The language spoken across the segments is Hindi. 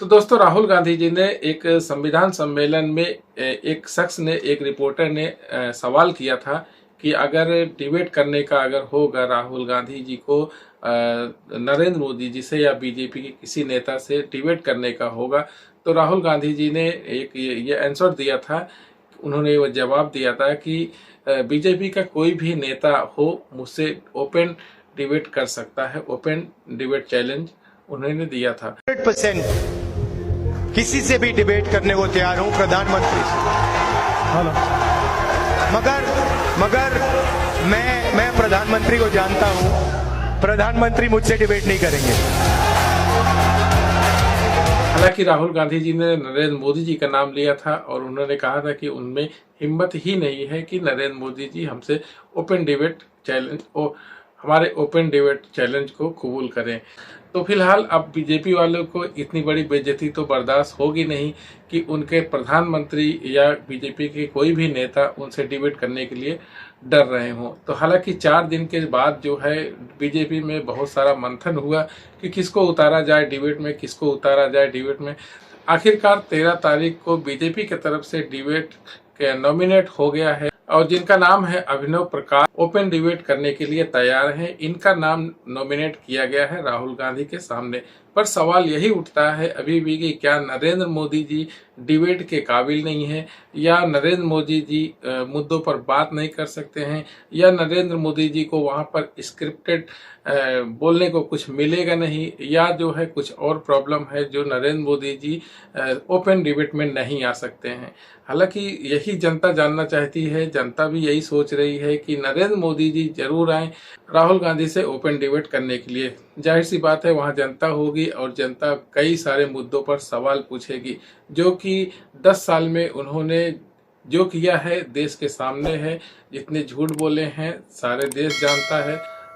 तो दोस्तों, राहुल गांधी जी ने एक संविधान सम्मेलन में एक शख्स ने, एक रिपोर्टर ने सवाल किया था कि अगर डिबेट करने का अगर होगा राहुल गांधी जी को नरेंद्र मोदी जी से या बीजेपी के किसी नेता से डिबेट करने का होगा, तो राहुल गांधी जी ने एक ये आंसर दिया था। उन्होंने वो जवाब दिया था कि बीजेपी का कोई भी नेता हो मुझसे ओपन डिबेट कर सकता है। ओपन डिबेट चैलेंज उन्होंने दिया था। 100% किसी से भी डिबेट करने को तैयार हूं, प्रधानमंत्री से। मगर मैं प्रधानमंत्री को जानता हूं, प्रधानमंत्री मुझसे डिबेट नहीं करेंगे। हालांकि राहुल गांधी जी ने नरेंद्र मोदी जी का नाम लिया था और उन्होंने कहा था कि उनमें हिम्मत ही नहीं है कि नरेंद्र मोदी जी हमसे ओपन डिबेट चैलेंज हमारे ओपन डिबेट चैलेंज को कबूल करें। तो फिलहाल अब बीजेपी वालों को इतनी बड़ी बेइज्जती तो बर्दाश्त होगी नहीं कि उनके प्रधानमंत्री या बीजेपी के कोई भी नेता उनसे डिबेट करने के लिए डर रहे हों। तो हालांकि 4 दिन के बाद जो है बीजेपी में बहुत सारा मंथन हुआ कि किसको उतारा जाए डिबेट में, किसको उतारा जाए डिबेट में। आखिरकार 13 तारीख को बीजेपी की तरफ से डिबेट के नॉमिनेट हो गया है और जिनका नाम है अभिनव प्रकाश, ओपन डिबेट करने के लिए तैयार हैं। इनका नाम नॉमिनेट किया गया है राहुल गांधी के सामने। पर सवाल यही उठता है अभी भी कि क्या नरेंद्र मोदी जी डिबेट के काबिल नहीं है, या नरेंद्र मोदी जी मुद्दों पर बात नहीं कर सकते हैं, या नरेंद्र मोदी जी को वहां पर स्क्रिप्टेड बोलने को कुछ मिलेगा नहीं, या जो है कुछ और प्रॉब्लम है जो नरेंद्र मोदी जी ओपन डिबेट में नहीं आ सकते हैं। हालांकि यही जनता जानना चाहती है। जनता भी यही सोच रही है कि नरेंद्र मोदी जी जरूर आए राहुल गांधी से ओपन डिबेट करने के लिए। जाहिर सी बात है वहां जनता होगी और जनता कई सारे मुद्दों पर सवाल पूछेगी, जो कि 10 साल में उन्होंने जो किया है देश के सामने है। जितने झूठ बोले हैं सारे देश जानता है।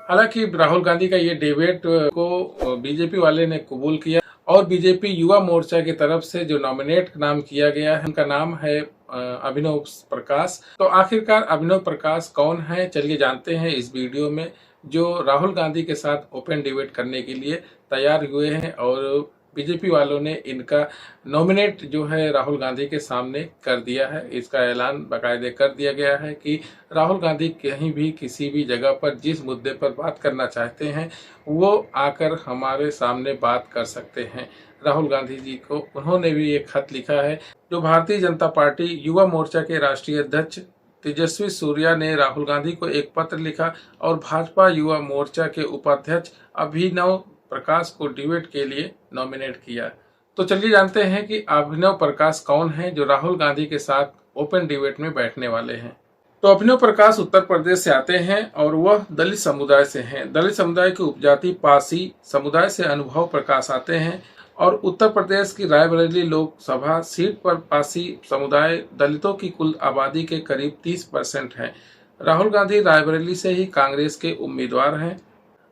हालांकि राहुल गांधी का ये डिबेट को बीजेपी वाले ने कबूल किया और बीजेपी युवा मोर्चा की तरफ से जो नॉमिनेट नाम किया गया है उनका नाम है अभिनव प्रकाश। तो आखिरकार अभिनव प्रकाश कौन है, चलिए जानते हैं इस वीडियो में, जो राहुल गांधी के साथ ओपन डिबेट करने के लिए तैयार हुए हैं। और बीजेपी वालों ने इनका नॉमिनेट जो है राहुल गांधी के सामने कर दिया है। इसका ऐलान बाकायदे कर दिया गया है कि राहुल गांधी कहीं भी किसी भी जगह पर जिस मुद्दे पर बात करना चाहते हैं वो आकर हमारे सामने बात कर सकते हैं। राहुल गांधी जी को उन्होंने भी एक खत लिखा है। जो भारतीय जनता पार्टी युवा मोर्चा के राष्ट्रीय अध्यक्ष तेजस्वी सूर्या ने राहुल गांधी को एक पत्र लिखा और भाजपा युवा मोर्चा के उपाध्यक्ष अभिनव प्रकाश को डिबेट के लिए नॉमिनेट किया। तो चलिए जानते हैं कि अभिनव प्रकाश कौन है जो राहुल गांधी के साथ ओपन डिबेट में बैठने वाले हैं। तो अभिनव प्रकाश उत्तर प्रदेश से आते हैं और वह दलित समुदाय से हैं। दलित समुदाय की उपजाति पासी समुदाय से अनुभव प्रकाश आते हैं और उत्तर प्रदेश की रायबरेली लोकसभा सीट पर पासी समुदाय दलितों की कुल आबादी के करीब 30% है। राहुल गांधी रायबरेली से ही कांग्रेस के उम्मीदवार हैं।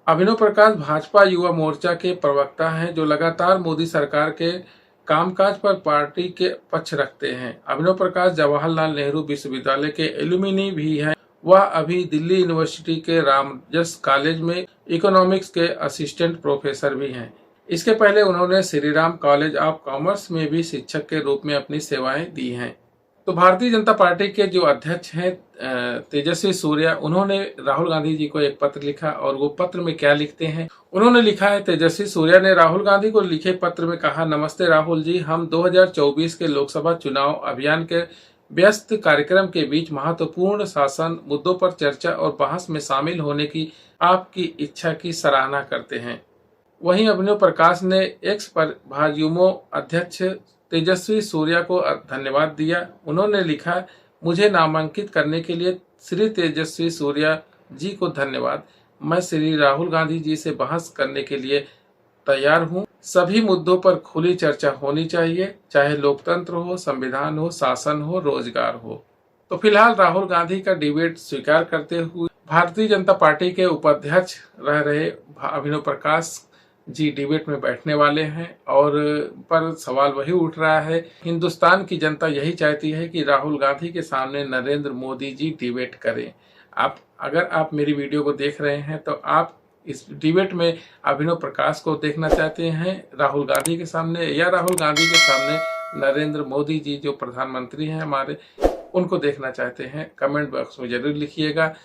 अभिनव प्रकाश भाजपा युवा मोर्चा के प्रवक्ता हैं जो लगातार मोदी सरकार के कामकाज पर पार्टी के पक्ष रखते हैं। अभिनव प्रकाश जवाहरलाल नेहरू विश्वविद्यालय के एलुमिनी भी हैं। वह अभी दिल्ली यूनिवर्सिटी के रामजस कॉलेज में इकोनॉमिक्स के असिस्टेंट प्रोफेसर भी हैं। इसके पहले उन्होंने Shri Ram college of commerce में भी शिक्षक के रूप में अपनी सेवाएं दी हैं। तो भारतीय जनता पार्टी के जो अध्यक्ष हैं तेजस्वी सूर्या, उन्होंने राहुल गांधी जी को एक पत्र लिखा और वो पत्र में क्या लिखते हैं, उन्होंने लिखा है। तेजस्वी सूर्या ने राहुल गांधी को लिखे पत्र में कहा, नमस्ते राहुल जी, हम 2024 के लोकसभा चुनाव अभियान के व्यस्त कार्यक्रम के बीच महत्वपूर्ण शासन मुद्दों पर चर्चा और बहस में शामिल होने की आपकी इच्छा की सराहना करते हैं। वहीं अभिनव प्रकाश ने एक्स पर भाजयुमो अध्यक्ष तेजस्वी सूर्या को धन्यवाद दिया। उन्होंने लिखा, मुझे नामांकित करने के लिए श्री तेजस्वी सूर्या जी को धन्यवाद। मैं श्री राहुल गांधी जी से बहस करने के लिए तैयार हूं। सभी मुद्दों पर खुली चर्चा होनी चाहिए, चाहे लोकतंत्र हो, संविधान हो, शासन हो, रोजगार हो। तो फिलहाल राहुल गांधी का डिबेट स्वीकार करते हुए भारतीय जनता पार्टी के उपाध्यक्ष रह रहे अभिनव प्रकाश जी डिबेट में बैठने वाले हैं। और पर सवाल वही उठ रहा है, हिंदुस्तान की जनता यही चाहती है कि राहुल गांधी के सामने नरेंद्र मोदी जी डिबेट करें। अगर आप मेरी वीडियो को देख रहे हैं तो आप इस डिबेट में अभिनव प्रकाश को देखना चाहते हैं राहुल गांधी के सामने, या राहुल गांधी के सामने नरेंद्र मोदी जी जो प्रधानमंत्री हैं हमारे, उनको देखना चाहते हैं? कमेंट बॉक्स में जरूर लिखिएगा।